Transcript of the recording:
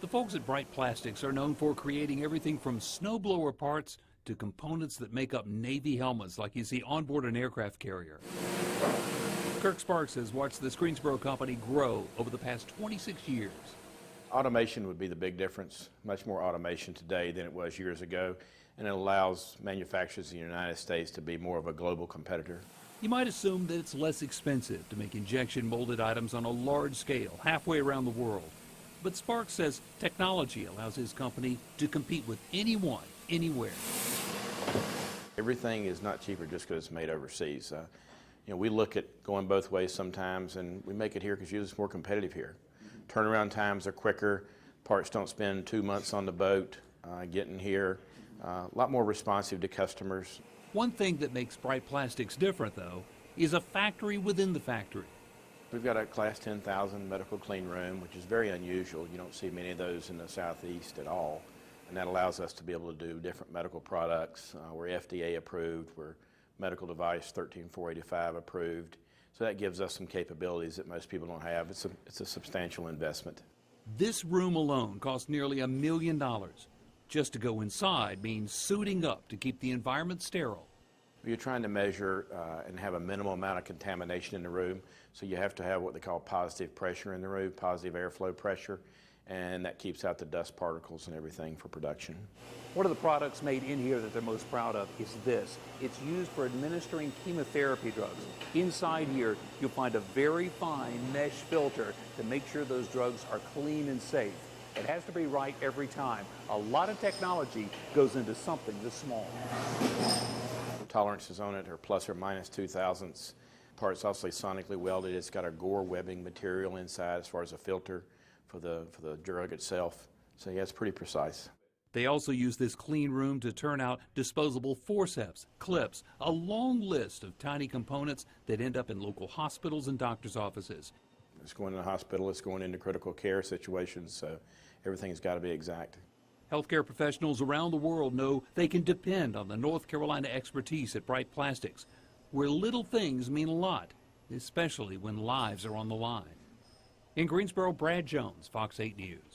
The folks at Bright Plastics are known for creating everything from snowblower parts to components that make up Navy helmets like you see on board an aircraft carrier. Kirk Sparks has watched this Greensboro company grow over the past 26 years. Automation would be the big difference. Much more automation today than it was years ago, and it allows manufacturers in the United States to be more of a global competitor. You might assume that it's less expensive to make injection molded items on a large scale, halfway around the world. But Sparks says technology allows his company to compete with anyone, anywhere. Everything is not cheaper just because it's made overseas. We look at going both ways sometimes, and we make it here because usually it's more competitive here. Turnaround times are quicker. Parts don't spend 2 months on the boat getting here. A lot more responsive to customers. One thing that makes Bright Plastics different, though, is a factory within the factory. We've got a Class 10,000 medical clean room, which is very unusual. You don't see many of those in the Southeast at all. And that allows us to be able to do different medical products. We're FDA approved. We're medical device 13485 approved. So that gives us some capabilities that most people don't have. It's a substantial investment. This room alone cost nearly $1 million. Just to go inside means suiting up to keep the environment sterile. You're trying to measure and have a minimal amount of contamination in the room, so you have to have what they call positive pressure in the room, positive airflow pressure, and that keeps out the dust particles and everything for production. One of the products made in here that they're most proud of is this. It's used for administering chemotherapy drugs. Inside here, you'll find a very fine mesh filter to make sure those drugs are clean and safe. It has to be right every time. A lot of technology goes into something this small. Tolerances on it are plus or minus 0.002. Part's also sonically welded. It's got a Gore webbing material inside as far as a filter for the drug itself. So yeah, it's pretty precise. They also use this clean room to turn out disposable forceps, clips, a long list of tiny components that end up in local hospitals and doctors' offices. It's going to the hospital, it's going into critical care situations, so everything's got to be exact. Healthcare professionals around the world know they can depend on the North Carolina expertise at Bright Plastics, where little things mean a lot, especially when lives are on the line. In Greensboro, Brad Jones, Fox 8 News.